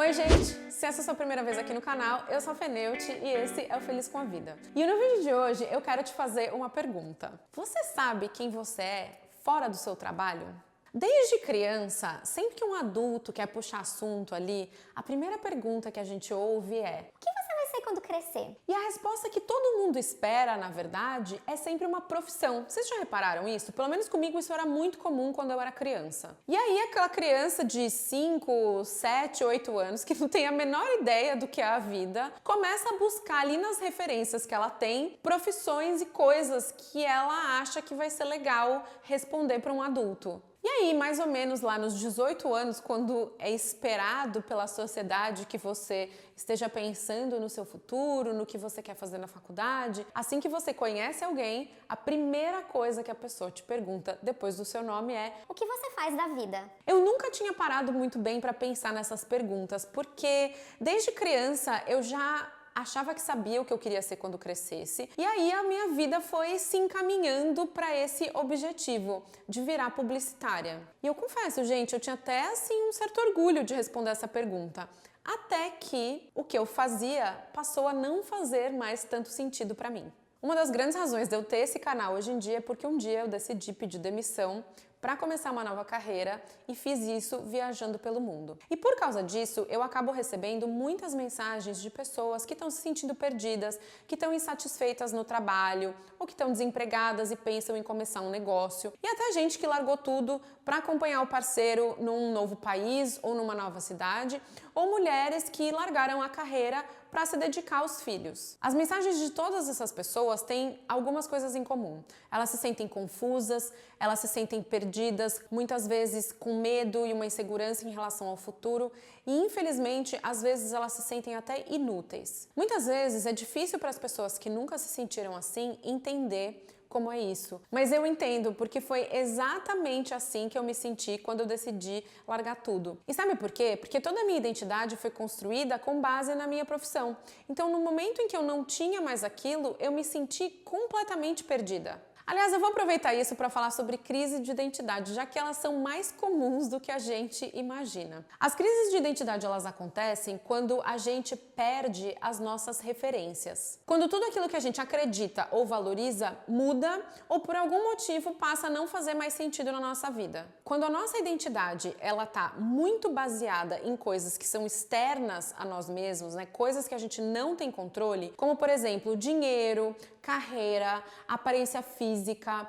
Oi gente, se essa é a sua primeira vez aqui no canal, eu sou a Feneuti e esse é o Feliz com a Vida. E no vídeo de hoje eu quero te fazer uma pergunta. Você sabe quem você é fora do seu trabalho? Desde criança, sempre que um adulto quer puxar assunto ali, a primeira pergunta que a gente ouve é: O que você vai ser quando crescer? e a resposta que todo mundo espera, na verdade, é sempre uma profissão. Vocês já repararam isso? Pelo menos comigo isso era muito comum quando eu era criança. E aí aquela criança de 5, 7, 8 anos, que não tem a menor ideia do que é a vida, começa a buscar ali nas referências que ela tem, profissões e coisas que ela acha que vai ser legal responder para um adulto. E aí, mais ou menos lá nos 18 anos, quando é esperado pela sociedade que você esteja pensando no seu futuro, no que você quer fazer na faculdade, assim que você conhece alguém, a primeira coisa que a pessoa te pergunta depois do seu nome é: O que você faz da vida? eu nunca tinha parado muito bem para pensar nessas perguntas, porque desde criança eu já achava que sabia o que eu queria ser quando crescesse. E aí a minha vida foi se encaminhando para esse objetivo de virar publicitária. E eu confesso, gente, eu tinha até assim um certo orgulho de responder essa pergunta. Até que o que eu fazia passou a não fazer mais tanto sentido para mim. Uma das grandes razões de eu ter esse canal hoje em dia é porque um dia eu decidi pedir demissão para começar uma nova carreira e fiz isso viajando pelo mundo. E por causa disso, eu acabo recebendo muitas mensagens de pessoas que estão se sentindo perdidas, que estão insatisfeitas no trabalho, ou que estão desempregadas e pensam em começar um negócio. E até gente que largou tudo para acompanhar o parceiro num novo país ou numa nova cidade, ou mulheres que largaram a carreira para se dedicar aos filhos. As mensagens de todas essas pessoas têm algumas coisas em comum. Elas se sentem confusas, elas se sentem perdidas, muitas vezes com medo e uma insegurança em relação ao futuro, e infelizmente, às vezes elas se sentem até inúteis. Muitas vezes é difícil para as pessoas que nunca se sentiram assim entender como é isso. Mas eu entendo, porque foi exatamente assim que eu me senti quando eu decidi largar tudo. E sabe por quê? Porque toda a minha identidade foi construída com base na minha profissão. Então, no momento em que eu não tinha mais aquilo, eu me senti completamente perdida. Aliás, eu vou aproveitar isso para falar sobre crise de identidade, já que elas são mais comuns do que a gente imagina. As crises de identidade, elas acontecem quando a gente perde as nossas referências. Quando tudo aquilo que a gente acredita ou valoriza muda ou por algum motivo passa a não fazer mais sentido na nossa vida. Quando a nossa identidade, ela tá muito baseada em coisas que são externas a nós mesmos, né? Coisas que a gente não tem controle, como por exemplo, dinheiro, carreira, aparência física,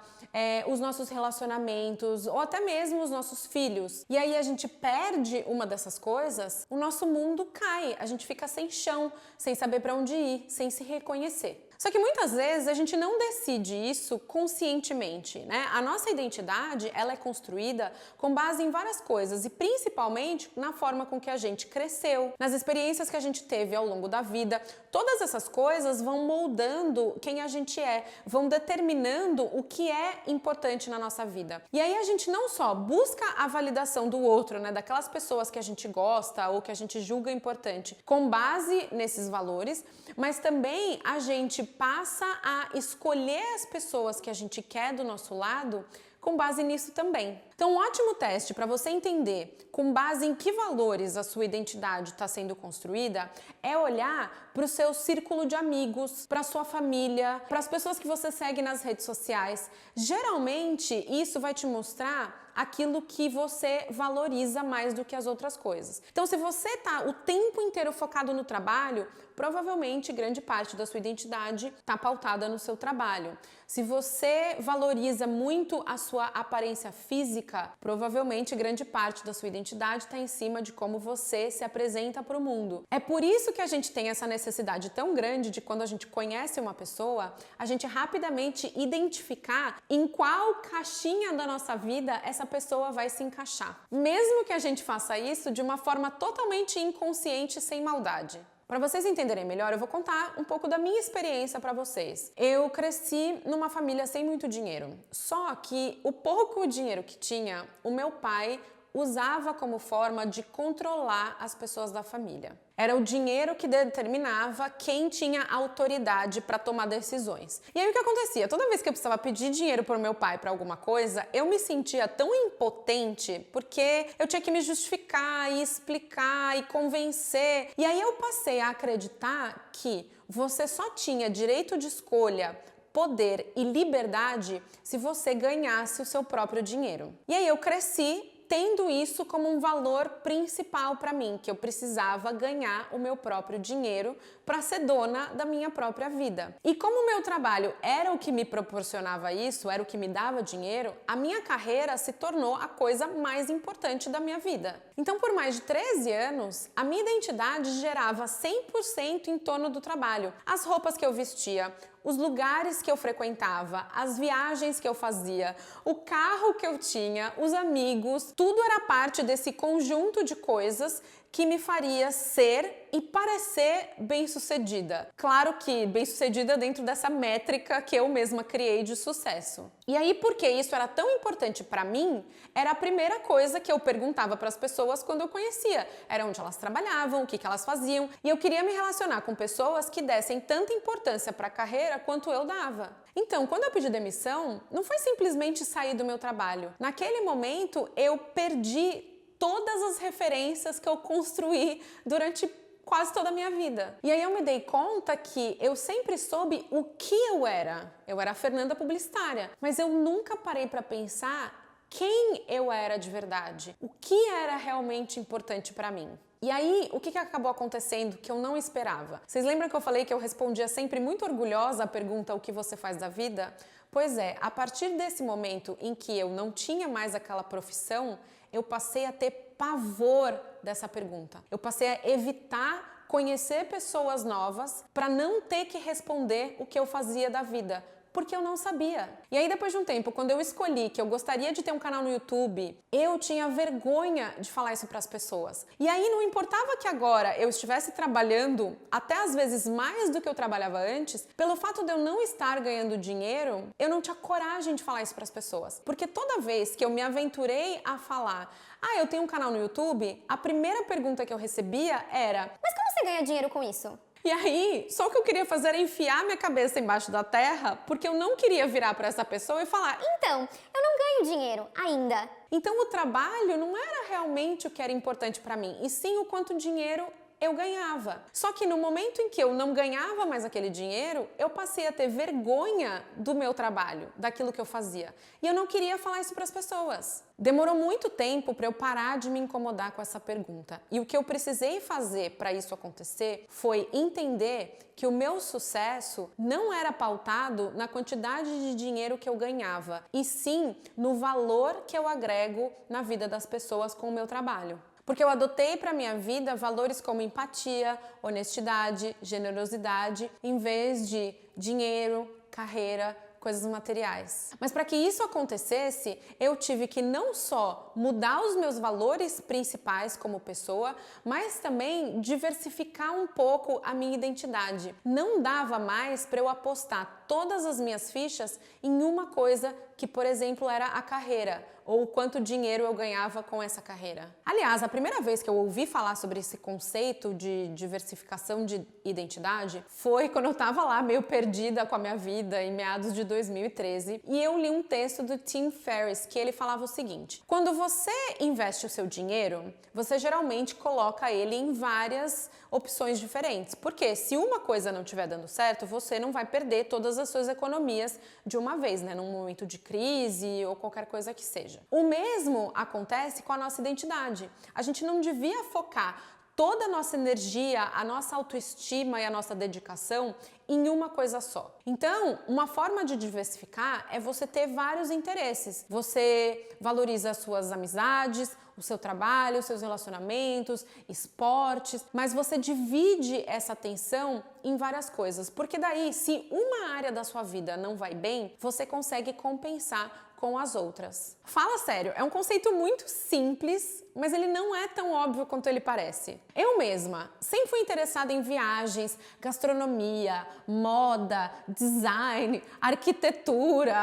os nossos relacionamentos ou até mesmo os nossos filhos. E aí a gente perde uma dessas coisas, o nosso mundo cai, a gente fica sem chão, sem saber para onde ir, sem se reconhecer. Só que muitas vezes a gente não decide isso conscientemente, né? A nossa identidade, ela é construída com base em várias coisas e principalmente na forma com que a gente cresceu, nas experiências que a gente teve ao longo da vida. Todas essas coisas vão moldando quem a gente é, vão determinando o que é importante na nossa vida. E aí a gente não só busca a validação do outro, né, daquelas pessoas que a gente gosta ou que a gente julga importante, com base nesses valores, mas também a gente passa a escolher as pessoas que a gente quer do nosso lado com base nisso também. Então, um ótimo teste para você entender com base em que valores a sua identidade está sendo construída é olhar para o seu círculo de amigos, para a sua família, para as pessoas que você segue nas redes sociais. Geralmente, isso vai te mostrar aquilo que você valoriza mais do que as outras coisas. Então, se você está o tempo inteiro focado no trabalho, provavelmente grande parte da sua identidade está pautada no seu trabalho. Se você valoriza muito a sua aparência física, provavelmente grande parte da sua identidade está em cima de como você se apresenta para o mundo. É por isso que a gente tem essa necessidade tão grande de, quando a gente conhece uma pessoa, a gente rapidamente identificar em qual caixinha da nossa vida essa pessoa vai se encaixar. Mesmo que a gente faça isso de uma forma totalmente inconsciente, sem maldade. Para vocês entenderem melhor, eu vou contar um pouco da minha experiência para vocês. Eu cresci numa família sem muito dinheiro, só que o pouco dinheiro que tinha, o meu pai usava como forma de controlar as pessoas da família. Era o dinheiro que determinava quem tinha autoridade para tomar decisões. E aí o que acontecia? Toda vez que eu precisava pedir dinheiro para o meu pai para alguma coisa, eu me sentia tão impotente porque eu tinha que me justificar e explicar e convencer. E aí eu passei a acreditar que você só tinha direito de escolha, poder e liberdade se você ganhasse o seu próprio dinheiro. E aí eu cresci tendo isso como um valor principal para mim, que eu precisava ganhar o meu próprio dinheiro para ser dona da minha própria vida. E como o meu trabalho era o que me proporcionava isso, era o que me dava dinheiro, a minha carreira se tornou a coisa mais importante da minha vida. Então, por mais de 13 anos, a minha identidade gerava 100% em torno do trabalho. As roupas que eu vestia, os lugares que eu frequentava, as viagens que eu fazia, o carro que eu tinha, os amigos, tudo era parte desse conjunto de coisas que me faria ser e parecer bem-sucedida. Claro que bem-sucedida dentro dessa métrica que eu mesma criei de sucesso. E aí, porque isso era tão importante para mim, era a primeira coisa que eu perguntava para as pessoas quando eu conhecia. Era onde elas trabalhavam, o que elas faziam. E eu queria me relacionar com pessoas que dessem tanta importância para a carreira quanto eu dava. Então, quando eu pedi demissão, não foi simplesmente sair do meu trabalho. Naquele momento, eu perdi todas as referências que eu construí durante quase toda a minha vida. E aí eu me dei conta que eu sempre soube o que eu era. Eu era a Fernanda publicitária, mas eu nunca parei para pensar quem eu era de verdade, o que era realmente importante para mim. E aí, o que acabou acontecendo que eu não esperava? Vocês lembram que eu falei que eu respondia sempre muito orgulhosa a pergunta: o que você faz da vida? Pois é, a partir desse momento em que eu não tinha mais aquela profissão, eu passei a ter pavor dessa pergunta. Eu passei a evitar conhecer pessoas novas para não ter que responder o que eu fazia da vida, porque eu não sabia. E aí, depois de um tempo, quando eu escolhi que eu gostaria de ter um canal no YouTube, eu tinha vergonha de falar isso para as pessoas. E aí não importava que agora eu estivesse trabalhando até às vezes mais do que eu trabalhava antes, pelo fato de eu não estar ganhando dinheiro, eu não tinha coragem de falar isso para as pessoas. Porque toda vez que eu me aventurei a falar: eu tenho um canal no YouTube, a primeira pergunta que eu recebia era: mas como você ganha dinheiro com isso? E aí, só o que eu queria fazer era enfiar minha cabeça embaixo da terra, porque eu não queria virar para essa pessoa e falar: então, eu não ganho dinheiro ainda. Então o trabalho não era realmente o que era importante para mim, e sim o quanto dinheiro eu ganhava. Só que no momento em que eu não ganhava mais aquele dinheiro, eu passei a ter vergonha do meu trabalho, daquilo que eu fazia. E eu não queria falar isso para as pessoas. Demorou muito tempo para eu parar de me incomodar com essa pergunta. E o que eu precisei fazer para isso acontecer foi entender que o meu sucesso não era pautado na quantidade de dinheiro que eu ganhava, e sim no valor que eu agrego na vida das pessoas com o meu trabalho. Porque eu adotei para minha vida valores como empatia, honestidade, generosidade, em vez de dinheiro, carreira, coisas materiais. Mas para que isso acontecesse, eu tive que não só mudar os meus valores principais como pessoa, mas também diversificar um pouco a minha identidade. Não dava mais para eu apostar todas as minhas fichas em uma coisa que, por exemplo, era a carreira, ou quanto dinheiro eu ganhava com essa carreira. Aliás, a primeira vez que eu ouvi falar sobre esse conceito de diversificação de identidade foi quando eu estava lá meio perdida com a minha vida em meados de 2013, e eu li um texto do Tim Ferriss que ele falava o seguinte: quando você investe o seu dinheiro, você geralmente coloca ele em várias opções diferentes, porque se uma coisa não estiver dando certo, você não vai perder todas as suas economias de uma vez, né, num momento de crise ou qualquer coisa que seja. O mesmo acontece com a nossa identidade. A gente não devia focar toda a nossa energia, a nossa autoestima e a nossa dedicação em uma coisa só. Então, uma forma de diversificar é você ter vários interesses. Você valoriza as suas amizades, o seu trabalho, os seus relacionamentos, esportes, mas você divide essa atenção em várias coisas, porque daí, se uma área da sua vida não vai bem, você consegue compensar com as outras. Fala sério, é um conceito muito simples, mas ele não é tão óbvio quanto ele parece. Eu mesma sempre fui interessada em viagens, gastronomia, moda, design, arquitetura,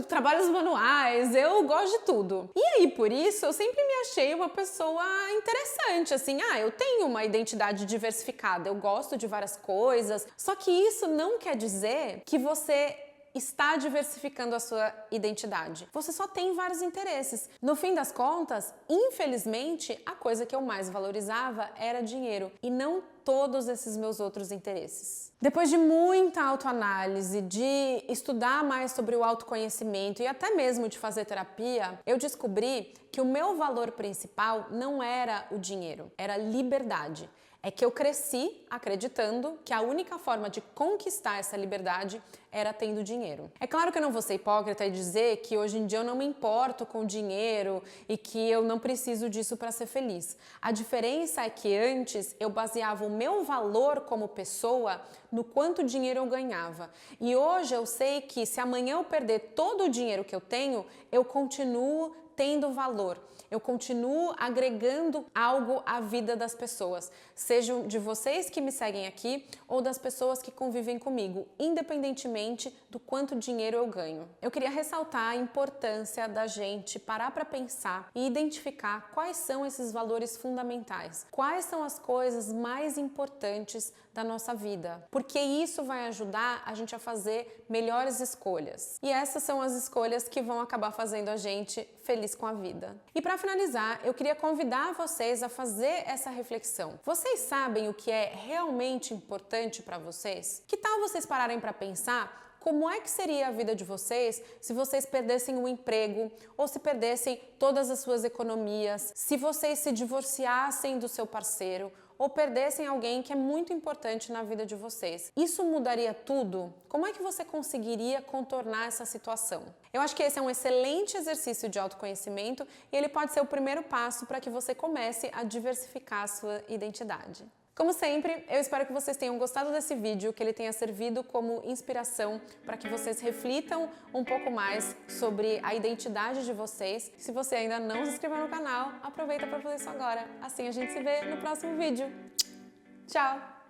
trabalhos manuais, eu gosto de tudo. E aí, por isso, eu sempre me achei uma pessoa interessante, assim, eu tenho uma identidade diversificada, eu gosto de várias coisas, só que isso não quer dizer que você está diversificando a sua identidade. Você só tem vários interesses. No fim das contas, infelizmente, a coisa que eu mais valorizava era dinheiro e não todos esses meus outros interesses. Depois de muita autoanálise, de estudar mais sobre o autoconhecimento e até mesmo de fazer terapia, eu descobri que o meu valor principal não era o dinheiro, era a liberdade. É que eu cresci acreditando que a única forma de conquistar essa liberdade era tendo dinheiro. É claro que eu não vou ser hipócrita e dizer que hoje em dia eu não me importo com dinheiro e que eu não preciso disso para ser feliz. A diferença é que antes eu baseava o meu valor como pessoa no quanto dinheiro eu ganhava. E hoje eu sei que se amanhã eu perder todo o dinheiro que eu tenho, eu continuo tendo valor. Eu continuo agregando algo à vida das pessoas, sejam de vocês que me seguem aqui ou das pessoas que convivem comigo, independentemente do quanto dinheiro eu ganho. Eu queria ressaltar a importância da gente parar para pensar e identificar quais são esses valores fundamentais, quais são as coisas mais importantes da nossa vida, porque isso vai ajudar a gente a fazer melhores escolhas. E essas são as escolhas que vão acabar fazendo a gente feliz com a vida. E para finalizar, eu queria convidar vocês a fazer essa reflexão. Vocês sabem o que é realmente importante para vocês? Que tal vocês pararem para pensar como é que seria a vida de vocês se vocês perdessem o emprego ou se perdessem todas as suas economias, se vocês se divorciassem do seu parceiro ou perdessem alguém que é muito importante na vida de vocês? Isso mudaria tudo? Como é que você conseguiria contornar essa situação? Eu acho que esse é um excelente exercício de autoconhecimento e ele pode ser o primeiro passo para que você comece a diversificar a sua identidade. Como sempre, eu espero que vocês tenham gostado desse vídeo, que ele tenha servido como inspiração para que vocês reflitam um pouco mais sobre a identidade de vocês. Se você ainda não se inscreveu no canal, aproveita para fazer isso agora. Assim a gente se vê no próximo vídeo. Tchau!